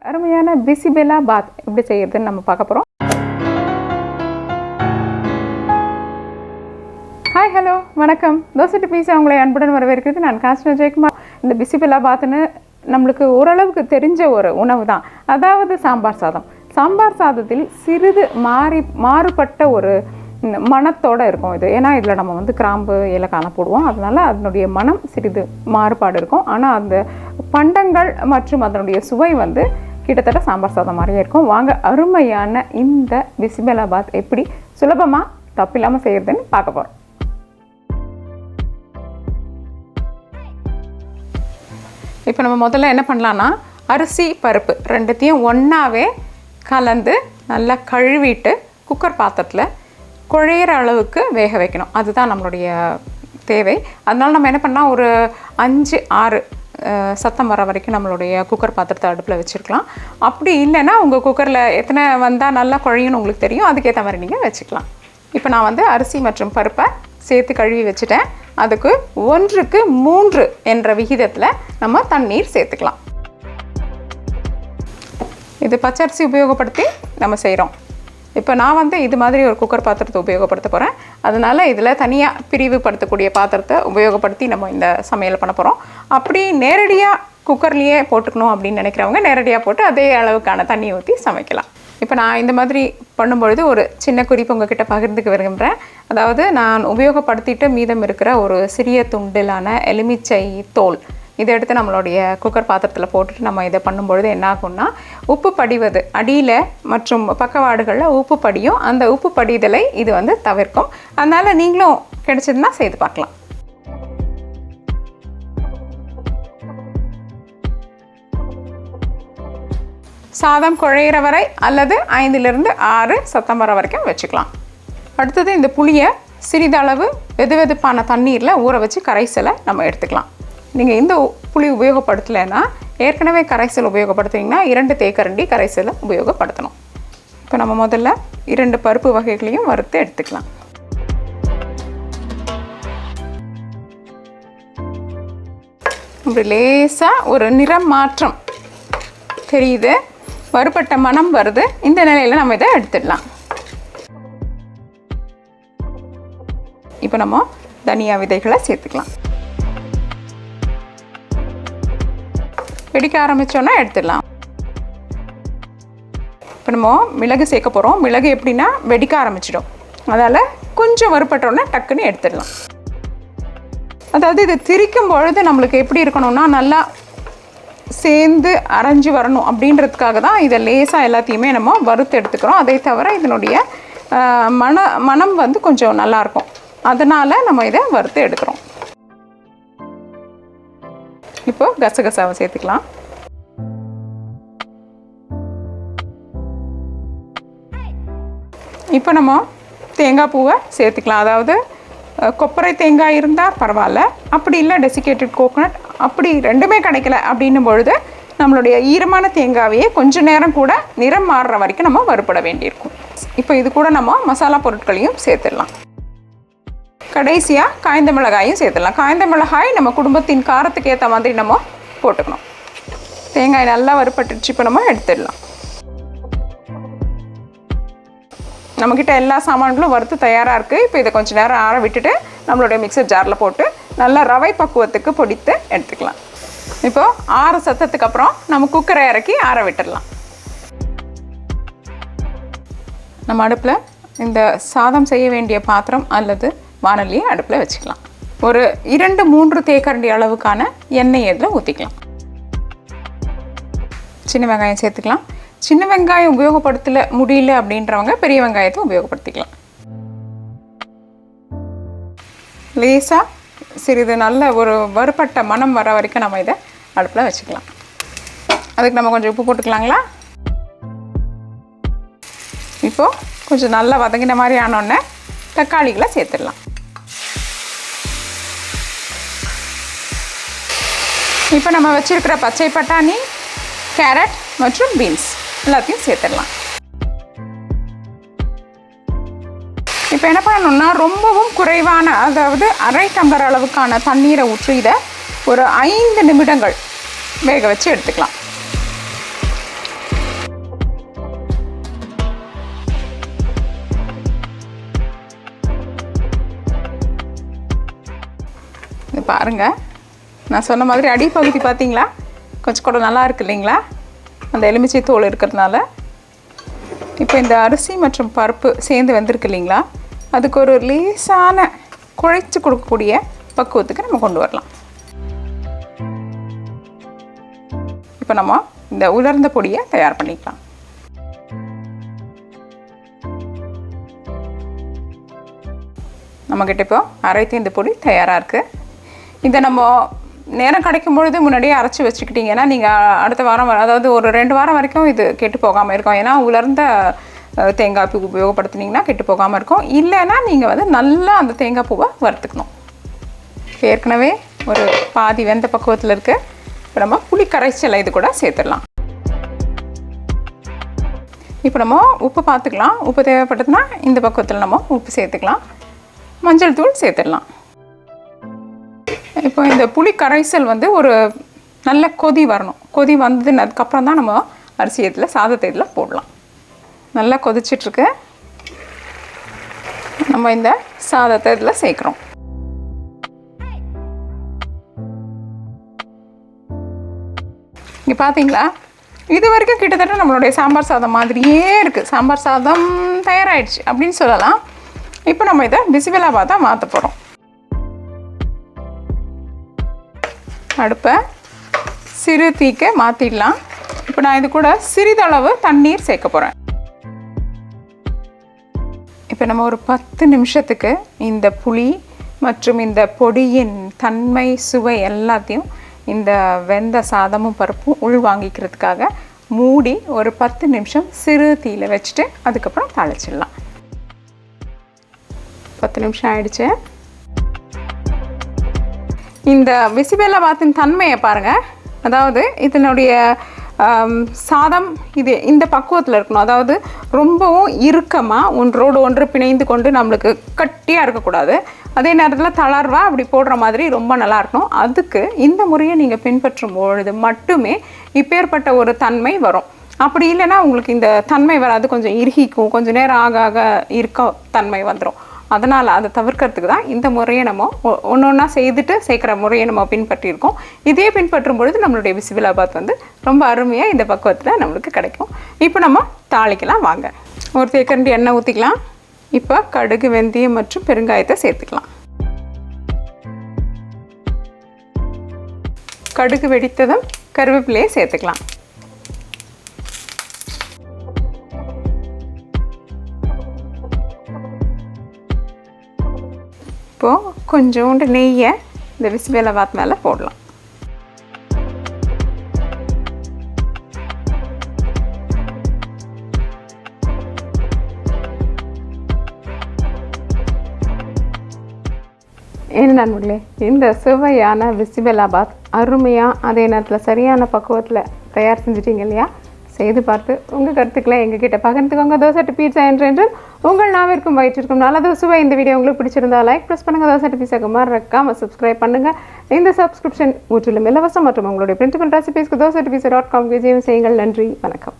அருமையான பிசிபெலா பாத் எப்படி செய்யறதுன்னு நம்ம பார்க்க போகிறோம். ஹாய், ஹலோ, வணக்கம். தோசை டு பீஸா உங்களை அன்புடன் வரவேற்கிறது. நான் காஸ்டர் ஜெயக்குமார். இந்த பிசிபெலா பாத்னு நம்மளுக்கு ஓரளவுக்கு தெரிஞ்ச ஒரு உணவு தான். அதாவது சாம்பார் சாதம். சாம்பார் சாதத்தில் சிறிது மாறுபட்ட ஒரு மணத்தோடு இருக்கும் இது. ஏன்னா இதில் நம்ம கிராம்பு ஏலக்காய் போடுவோம். அதனால் அதனுடைய மனம் சிறிது மாறுபாடு இருக்கும். ஆனால் அந்த பண்டங்கள் மற்றும் அதனுடைய சுவை கிட்டத்தட்ட சாம்பார் சாதம் மாதிரியே இருக்கும். வாங்க, அருமையான இந்த பிசிபெலா பாத் எப்படி சுலபமாக தப்பில்லாமல் செய்யறதுன்னு பார்க்க போகிறோம். இப்போ நம்ம முதல்ல என்ன பண்ணலான்னா, அரிசி பருப்பு ரெண்டுத்தையும் ஒன்றாவே கலந்து நல்லா கழுவிட்டு குக்கர் பாத்திரத்தில் குழையிற அளவுக்கு வேக வைக்கணும். அதுதான் நம்மளுடைய தேவை. அதனால் நம்ம என்ன பண்ணால் ஒரு 5-6 சத்தம் வர வரைக்கும் நம்மளுடைய குக்கர் பாத்திரத்தை அடுப்பில் வச்சுருக்கலாம். அப்படி இல்லைன்னா உங்கள் குக்கரில் எத்தனை வந்தால் நல்லா குழையும்னு உங்களுக்கு தெரியும், அதுக்கேற்ற மாதிரி நீங்கள் வச்சுக்கலாம். இப்போ நான் அரிசி மற்றும் பருப்பை சேர்த்து கழுவி வச்சுட்டேன். அதுக்கு 1:3 என்ற விகிதத்தில் நம்ம தண்ணீர் சேர்த்துக்கலாம். இது பச்சரிசி உபயோகப்படுத்தி நம்ம செய்கிறோம். இப்போ நான் இது மாதிரி ஒரு குக்கர் பாத்திரத்தை உபயோகப்படுத்த போகிறேன். அதனால் இதில் தனியாக பிரிவுபடுத்தக்கூடிய பாத்திரத்தை உபயோகப்படுத்தி நம்ம இந்த சமையல் பண்ண போகிறோம். அப்படி நேரடியாக குக்கர்லேயே போட்டுக்கணும் அப்படின்னு நினைக்கிறவங்க நேரடியாக போட்டு அதே அளவுக்கான தண்ணி ஊற்றி சமைக்கலாம். இப்போ நான் இந்த மாதிரி பண்ணும்பொழுது ஒரு சின்ன குறிப்பு உங்ககிட்ட பகிர்ந்துக்க விரும்புகிறேன். அதாவது நான் உபயோகப்படுத்திட்டு மீதம் இருக்கிற ஒரு சிறிய துண்டிலான எலுமிச்சை தோல் இதை எடுத்து நம்மளுடைய குக்கர் பாத்திரத்தில் போட்டுட்டு நம்ம இதை பண்ணும்பொழுது என்ன ஆகும்னா, உப்பு படிவது அடியில் மற்றும் பக்கவாடுகளில் உப்பு படியும். அந்த உப்பு படிதலை இது தவிர்க்கும். அதனால் நீங்களும் கிடைச்சதுன்னா செய்து பார்க்கலாம். சாதம் குழையிற வரை அல்லது 5-6 சத்தம் வர வரைக்கும் வச்சுக்கலாம். அடுத்தது இந்த புளியை சிறிதளவு வெதுவெதுப்பான தண்ணீரில் ஊற வச்சு கரைசலை நம்ம எடுத்துக்கலாம். நீங்கள் இந்த புளி உபயோகப்படுத்தலைன்னா ஏற்கனவே கரைசல் உபயோகப்படுத்திங்கன்னா 2 தேக்கரண்டி கரைசலை உபயோகப்படுத்தணும். இப்போ நம்ம முதல்ல 2 பருப்பு வகைகளையும் வறுத்து எடுத்துக்கலாம். இப்படி லேசாக ஒரு நிறம் மாற்றம் தெரியுது, வறுபட்ட மனம் வருது. இந்த நிலையில் நம்ம இதை எடுத்துடலாம். இப்போ நம்ம தனியா விதைகளை சேர்த்துக்கலாம். வெடிக்க ஆரம்பித்தோன்னா எடுத்துடலாம். இப்போ நம்ம மிளகு சேர்க்க போகிறோம். மிளகு எப்படின்னா வெடிக்க ஆரம்பிச்சிடும். அதால் கொஞ்சம் வறுபட்டோன்னா டக்குன்னு எடுத்துடலாம். அதாவது இது திரிக்கும் பொழுது நம்மளுக்கு எப்படி இருக்கணும்னா நல்லா சேர்ந்து அரைஞ்சி வரணும் அப்படின்றதுக்காக தான் இதை லேசாக எல்லாத்தையுமே நம்ம வறுத்து எடுத்துக்கிறோம். அதை தவிர இதனுடைய மனம் கொஞ்சம் நல்லாயிருக்கும். அதனால் நம்ம இதை வறுத்து எடுக்கிறோம். இப்போ கசகசாவை சேர்த்துக்கலாம். இப்போ நம்ம தேங்காய் பூவை சேர்த்துக்கலாம். அதாவது கொப்பரை தேங்காய் இருந்தால் பரவாயில்ல, அப்படி இல்லை டெசிகேட்டட் கோகோனட், அப்படி ரெண்டுமே கிடைக்கல அப்படின்னும் பொழுது நம்மளுடைய ஈரமான தேங்காவையே கொஞ்சம் நேரம் கூட நிறம் மாறுற வரைக்கும் நம்ம வறுபட வேண்டியிருக்கும். இப்போ இது கூட நம்ம மசாலா பொருட்களையும் சேர்த்துடலாம். கடைசியாக காய்ந்த மிளகாயும் சேர்த்துடலாம். காய்ந்த மிளகாய் நம்ம குடும்பத்தின் காரத்துக்கு ஏற்ற மாதிரி நம்ம போட்டுக்கணும். தேங்காய் நல்லா வறுபட்டுச்சு. இப்போ நம்ம எடுத்துடலாம். நம்மக்கிட்ட எல்லா சாமான்களும் வறுத்து தயாராக இருக்குது. இப்போ இதை கொஞ்சம் நேரம் ஆற விட்டுட்டு நம்மளுடைய மிக்சர் ஜாரில் போட்டு நல்லா ரவை பக்குவத்துக்கு பொடித்து எடுத்துக்கலாம். இப்போது 6 சத்தத்துக்கு அப்புறம் நம்ம குக்கரை இறக்கி ஆற விட்டுடலாம். நம்ம அடுப்பில் இந்த சாதம் செய்ய வேண்டிய பாத்திரம் அல்லது வானலியை அடுப்பில் வச்சுக்கலாம். ஒரு 2-3 தேக்கரண்டி அளவுக்கான எண்ணெய் இதில் ஊற்றிக்கலாம். சின்ன வெங்காயம் சேர்த்துக்கலாம். சின்ன வெங்காயம் உபயோகப்படுத்தல முடியல அப்படின்றவங்க பெரிய வெங்காயத்தை உபயோகப்படுத்திக்கலாம். லேசாக சிறிது நல்ல ஒரு வறுபட்ட மனம் வர வரைக்கும் நம்ம இதை அடுப்பில் வச்சுக்கலாம். அதுக்கு நம்ம கொஞ்சம் உப்பு போட்டுக்கலாங்களா? இப்போது கொஞ்சம் நல்லா வதங்கின மாதிரி ஆனோடனே தக்காளிகளை சேர்த்துடலாம். இப்போ நம்ம வச்சுருக்கிற பச்சை பட்டாணி, கேரட் மற்றும் பீன்ஸ் எல்லாத்தையும் சேர்த்துடலாம். இப்போ என்ன பண்ணணும்னா, ரொம்பவும் குறைவான, அதாவது அரை டம்ளர் அளவுக்கான தண்ணீரை ஊற்றி இதை ஒரு 5 நிமிடங்கள் வேக வச்சு எடுத்துக்கலாம். பாருங்கள், நான் சொன்ன மாதிரி அடிப்பகுதி பார்த்தீங்களா கொஞ்சம் கூட நல்லா இருக்குது இல்லைங்களா, அந்த எலுமிச்சை தோல் இருக்கிறதுனால. இப்போ இந்த அரிசி மற்றும் பருப்பு சேர்ந்து வெந்திருக்கு இல்லைங்களா, அதுக்கு ஒரு லேசான குழைச்சி கொடுக்கக்கூடிய பக்குவத்துக்கு நம்ம கொண்டு வரலாம். இப்போ நம்ம இந்த உலர்ந்த பொடியை தயார் பண்ணிக்கலாம். நம்மக்கிட்ட இப்போ அரைத்து இந்த பொடி தயாராக இருக்குது. இதை நம்ம நேரம் கிடைக்கும் பொழுது முன்னாடியே அரைச்சி வச்சுக்கிட்டிங்கன்னா நீங்கள் அடுத்த வாரம் அதாவது ஒரு 2 வாரம் வரைக்கும் இது கெட்டு போகாமல் இருக்கும். ஏன்னா உலர்ந்த தேங்காய் பூ உபயோகப்படுத்தினீங்கன்னா கெட்டு போகாமல் இருக்கும். இல்லைன்னா நீங்கள் வந்து நல்லா அந்த தேங்காய் பூவை வறுத்துக்கணும். ஏற்கனவே ஒரு பாதி வெந்த பக்குவத்தில் இருக்குது. இப்போ நம்ம புளி கரைச்சலை இது கூட சேர்த்துடலாம். இப்போ நம்ம உப்பு பார்த்துக்கலாம். உப்பு தேவைப்பட்டதுன்னா இந்த பக்குவத்தில் நம்ம உப்பு சேர்த்துக்கலாம். மஞ்சள் தூள் சேர்த்துடலாம். இப்போ இந்த புளி கரைசல் வந்து ஒரு நல்ல கொதி வரணும். கொதி வந்ததுக்கப்புறம் தான் நம்ம அரிசி இதில் சாதத்தை இதில் போடலாம். நல்லா கொதிச்சிட்ருக்கு. நம்ம இந்த சாதத்தை இதில் சேர்க்குறோம். இங்கே பார்த்தீங்களா, இது வரைக்கும் கிட்டத்தட்ட நம்மளுடைய சாம்பார் சாதம் மாதிரியே இருக்குது. சாம்பார் சாதம் தயாராகிடுச்சு அப்படின்னு சொல்லலாம். இப்போ நம்ம இதை பிசிபெலா பாத்தாக மாற்ற போகிறோம். அடுப்பை சிறு தீக்க மாற்றிடலாம். இப்போ நான் இது கூட சிறிதளவு தண்ணீர் சேர்க்க போகிறேன். இப்போ நம்ம ஒரு 10 நிமிஷத்துக்கு இந்த புளி மற்றும் இந்த பொடியின் தன்மை சுவை எல்லாத்தையும் இந்த வெந்த சாதமும் பருப்பும் உள்வாங்கிக்கிறதுக்காக மூடி ஒரு 10 நிமிஷம் சிறு தீயில் வச்சுட்டு அதுக்கப்புறம் தாளிச்சிடலாம். 10 நிமிஷம் ஆயிடுச்சு. இந்த பிசிபெலா பாத்தின் தன்மையை பாருங்கள். அதாவது இதனுடைய சாதம் இது இந்த பக்குவத்தில் இருக்கணும். அதாவது ரொம்பவும் இறுக்கமாக ஒன்றோடு ஒன்று பிணைந்து கொண்டு நம்மளுக்கு கட்டியாக இருக்கக்கூடாது. அதே நேரத்தில் தளர்வாக அப்படி போடுற மாதிரி ரொம்ப நல்லா இருக்கணும். அதுக்கு இந்த முறையை நீங்கள் பின்பற்றும் பொழுது மட்டுமே இப்பேற்பட்ட ஒரு தன்மை வரும். அப்படி இல்லைன்னா உங்களுக்கு இந்த தன்மை வராது. கொஞ்சம் இறுகிக்கும், கொஞ்சம் நேரம் ஆக ஆக இருக்க தன்மை வந்துடும். அதனால் அதை தவிர்க்கிறதுக்கு தான் இந்த முறையை நம்ம ஒன்று ஒன்றா செய்துட்டு சேர்க்குற முறையை நம்ம பின்பற்றியிருக்கோம். இதே பின்பற்றும் பொழுது நம்மளுடைய பிசிபெலா பாத் வந்து ரொம்ப அருமையாக இந்த பக்குவத்தில் நம்மளுக்கு கிடைக்கும். இப்போ நம்ம தாளிக்கலாம் வாங்க. ஒரு தேக்கரண்டி எண்ணெய் ஊற்றிக்கலாம். இப்போ கடுகு, வெந்தயம் மற்றும் பெருங்காயத்தை சேர்த்துக்கலாம். கடுகு வெடித்ததும் கருவேப்பிலையை சேர்த்துக்கலாம். இப்போது கொஞ்சோண்டு நெய்யை இந்த பிசிபெலா பாத் மேலே போடலாம். என்ன நண்பர்களே, இந்த சுவையான பிசிபெலா பாத் அருமையாக அதே நேரத்தில் சரியான பக்குவத்தில் தயார் செஞ்சிட்டிங்க இல்லையா? செய்து பார்த்து உங்கள் கருத்துக்களை எங்ககிட்ட பகிர்ந்துக்கோங்க. தோசை பீட்சா என்று உங்கள் நாவிற்கும் வயிற்றிற்கும் நல்லது சுவை. இந்த வீடியோ உங்களுக்கு பிடிச்சிருந்தா லைக் ப்ரெஸ் பண்ணுங்கள். தோசை பீட்சாக்கு மறக்காமல் சப்ஸ்கிரைப் பண்ணுங்கள். இந்த சப்ஸ்கிரிப்ஷன் முற்றிலும் இலவசம் மற்றும் உங்களுடைய பிரிண்டபிள் ரெசிபீஸ்க்கு dosa@pizza.com விஜயம் செய்யுங்கள். நன்றி, வணக்கம்.